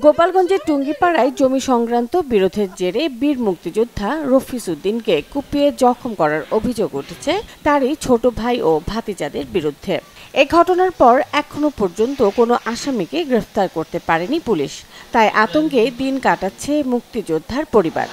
গোপালগঞ্জের টুঙ্গিপাড়ায় জমি সংক্রান্ত বিরোধের জেরে বীর মুক্তিযোদ্ধা রফিজ উদ্দিনকে কুপিয়ে জখম করার অভিযোগ উঠেছে তারই ছোট ভাই ও ভাতিজাদের বিরুদ্ধে। এ ঘটনার পর এখনো পর্যন্ত কোনো আসামিকে গ্রেফতার করতে পারেনি পুলিশ। তাই আতঙ্কে দিন কাটাচ্ছে মুক্তিযোদ্ধার পরিবার।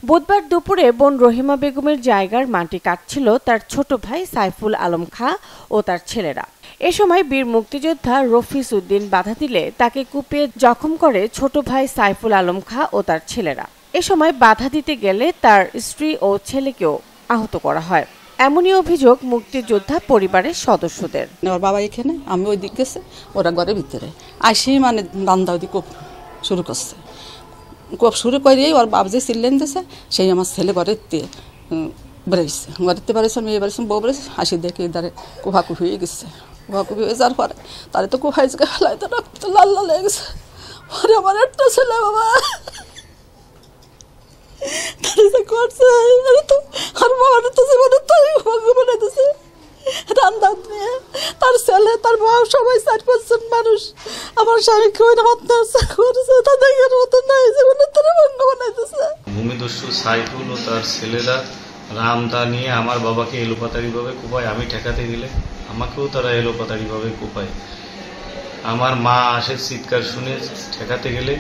বুধবার দুপুরে বোন রহিমা বেগমের জায়গার মাটি কাটছিল তার ছোট ভাই সাইফুল আলম খাঁ ও তার ছেলেরা। এ সময় বীর মুক্তিযোদ্ধা রফিজ উদ্দিন বাধা দিলে তাকে কুপিয়ে জখম করে ছোট ভাই সাইফুল আলম খাঁ ও তার ছেলেরা। এ সময় বাধা দিতে গেলে তার স্ত্রী ও ছেলেকেও আহত করা হয়। এমনই অভিযোগ মুক্তিযোদ্ধা পরিবারের সদস্যদের। ওর বাবা এখানে, আমি ওই দিক গেছে, ওরা ঘরের ভিতরে আসেই মানে দান্দা ওই কোপ শুরু করছে। কোপ শুরু করেই ওর বাবা যে চিল্লেন দিয়েছে, সেই আমার ছেলে ঘরের বেড়েছে, ঘরেতে বেড়েছে, মেয়ে বেড়েছে, বউ বেড়েছে, হাসি দেখে এদারে কুহাকুফি হয়ে গেছে। কুহাকুফি হয়ে যাওয়ার পরে তারে তো কুহাই ফেলাই তো রক্ত লাল লাল হয়ে গেছে। ওরে আমার একটা ছেলে বাবা করছে তো আর বাবার তো জীবনে বানাইতেছে রান্না নিয়ে তার ছেলে তার বাবা সবাই 4-5 মানুষ আমার স্বামী খুবই হত্যা করেছে, তাদের মতো নাই জীবনে তারা ভঙ্গ বানাইতেছে। ভূমিদস্যু সাইফুল ও তার ছেলেরা রামদা নিয়ে আমার বাবাকে এলোপাতাড়িভাবে কোপায়। আমি ঠেকাতে গেলে আমাকেও তারা এলোপাতাড়িভাবে কোপায়। আমার মা আসে চিৎকার শুনে, ঠেকাতে গেলে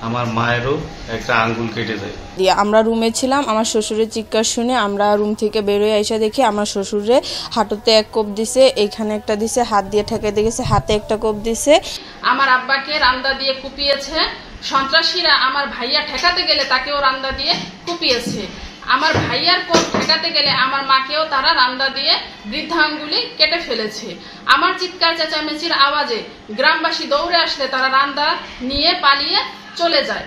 আমার মায়েরও একটা আঙ্গুল কেটে যায়। আমরা রুমে ছিলাম, আমার শ্বশুরের চিৎকার শুনে আমরা রুম থেকে বেরোয় এসে দেখি আমার শ্বশুরে হাঁটুতে এক কোপ দিছে, এইখানে একটা দিছে, হাত দিয়ে ঠেকাতে গেছে, হাতে একটা কোপ দিছে। আমার আব্বাকে রান্দা দিয়ে কুপিয়েছে। সন্ত্রাসীরা আমার ভাইয়া ঠেকাতে গেলে তাকেও রান্দা দিয়ে কুপিয়েছে। আমার ভাইয়ার কোপ ঠেকাতে গেলে আমার মাকেও তারা রান্দা দিয়ে বৃদ্ধাঙ্গুলি কেটে ফেলেছে। আমার চিৎকার চেঁচামেচির আওয়াজে গ্রামবাসী দৌড়ে আসলে তারা রান্দা নিয়ে পালিয়ে চলে যায়।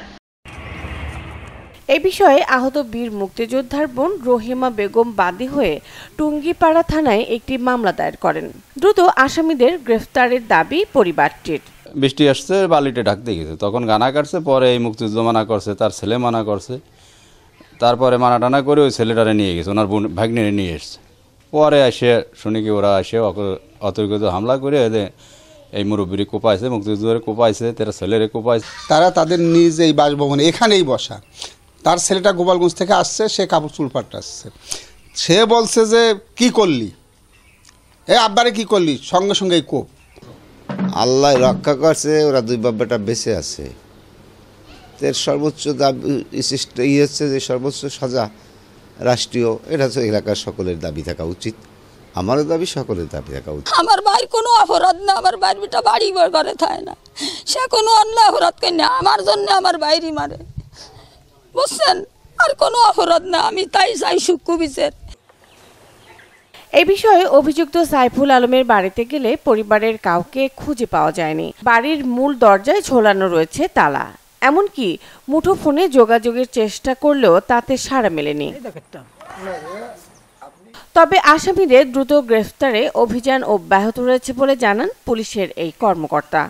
এই বিষয়ে আহত বীর মুক্তিযোদ্ধার বোন রহিমা বেগম বাদী হয়ে টুঙ্গিপাড়া থানায় একটি মামলা দায়ের করেন। দ্রুত আসামিদের গ্রেফতারের দাবি পরিবারটির। বৃষ্টি আসছে, বালিতে ঢাকতে গেছে, তখন গানা কাটছে, পরে এই মুক্তিযুদ্ধ মানা করছে, তার ছেলে মানা করছে, তারপরে মানা টানা করে ওই ছেলেটারে নিয়ে গেছে, ওনার বোন ভাগ্নিরে নিয়ে এসছে। পরে এসে শুনি কি ওরা এসে অতর্কিত হামলা করে এই মুরব্বীরে কোপাইছে, মুক্তিযুদ্ধের কোপাইছে, তারা ছেলেরে কোপাইছে। তারা তাদের নিজ এই বাসভবনে এখানেই বসা। তার ছেলেটা গোপালগঞ্জ থেকে আসছে, সে কাপড় চুল পাল্টাচ্ছে। সে বলছে যে কি করলি, আব্বারে কি করলি, সঙ্গে সঙ্গে কোপ। আল্লাহ রক্ষা করছে, ওরা দুই বাব্বাটা বেঁচে আছে। এর সর্বোচ্চ দাবি হচ্ছে যে সর্বোচ্চ সাজা রাষ্ট্রীয়, এটা তো এলাকার সকলের দাবি থাকা উচিত। আমারও দাবি, সকলের দাবি থাকা উচিত। আমার ভাই কোনো অপরাধ না, আমার ভাইয়ের বেটা বাড়ি ঘরে থাকে না, সে কোনো অন্য অপরাধ করে না, আমার জন্য আমার বাইরে মারে, বুঝছেন? আর কোনো অপরাধ না, আমি তাই চাই সূক্ষ্ম বিচার। এ বিষয়ে অভিযুক্ত সাইফুল আলমের বাড়িতে গেলে পরিবারের কাউকে খুঁজে পাওয়া যায়নি। বাড়ির মূল দরজায় ঝোলানো রয়েছে তালা, এমনকি মুঠোফোনে যোগাযোগের চেষ্টা করলেও তাতে সাড়া মেলেনি। তবে আসামিদের দ্রুত গ্রেফতারে অভিযান অব্যাহত রয়েছে বলে জানান পুলিশের এই কর্মকর্তা।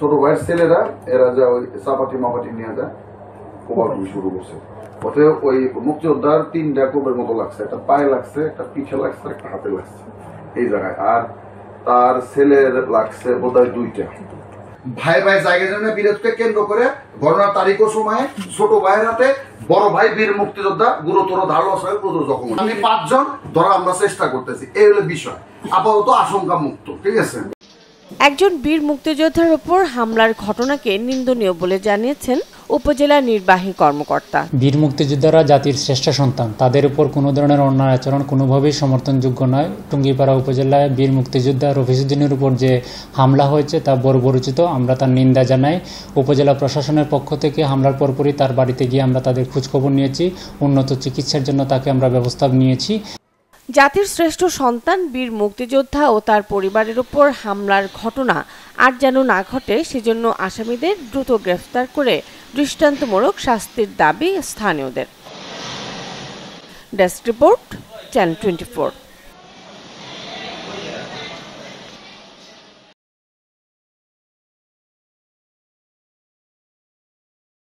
ছোট ভাইয়ের ছেলেরা এরা যা ওই চাপাটি মাপাটি নিয়ে যায়, কোপাকুপি শুরু করছে। ওতে ওই মুক্তিযোদ্ধার 3টা কোপের মতো লাগছে, একটা পায়ে লাগছে, একটা পিঠে লাগছে, একটা হাতে লাগছে এই জায়গায়, আর তার ছেলের লাগছে বোধহয় 2টা। ভাই ভাই জায়গা জন্য বিরোধকে কেন্দ্র করে ঘটনার তারিখ ও সময়ে ছোট ভাইয়ের হাতে বড় ভাই বীর মুক্তিযোদ্ধা গুরুতর ধারালো হয়ে প্রচুর জখম। আমি 5 জন ধরা আমরা চেষ্টা করতেছি, এই হলো বিষয়। আপাতত আশঙ্কা মুক্ত, ঠিক আছে। একজন বীর মুক্তিযোদ্ধার উপর হামলার ঘটনাকে নিন্দনীয় বলে জানিয়েছেন উপজেলা নির্বাহী কর্মকর্তা। বীর মুক্তিযোদ্ধারা জাতির শ্রেষ্ঠ সন্তান, তাদের উপর কোনো ধরনের অন্যায় আচরণ কোনোভাবেই সমর্থনযোগ্য নয়। টুঙ্গিপাড়া উপজেলায় বীর মুক্তিযোদ্ধা রফিজ উদ্দিনের উপর যে হামলা হয়েছে তা বর্বরোচিত, আমরা তার নিন্দা জানাই। উপজেলা প্রশাসনের পক্ষ থেকে হামলার পরপরই তার বাড়িতে গিয়ে আমরা তাদের খোঁজখবর নিয়েছি, উন্নত চিকিৎসার জন্য তাকে আমরা ব্যবস্থা নিয়েছি। জাতির শ্রেষ্ঠ সন্তান বীর মুক্তিযোদ্ধা ও তার পরিবারের উপর হামলার ঘটনা আর যেন না ঘটে, সেজন্য আসামিদের দ্রুত গ্রেফতার করে দৃষ্টান্তমূলক শাস্তির দাবি স্থানীয়দের। Desk report, channel 24।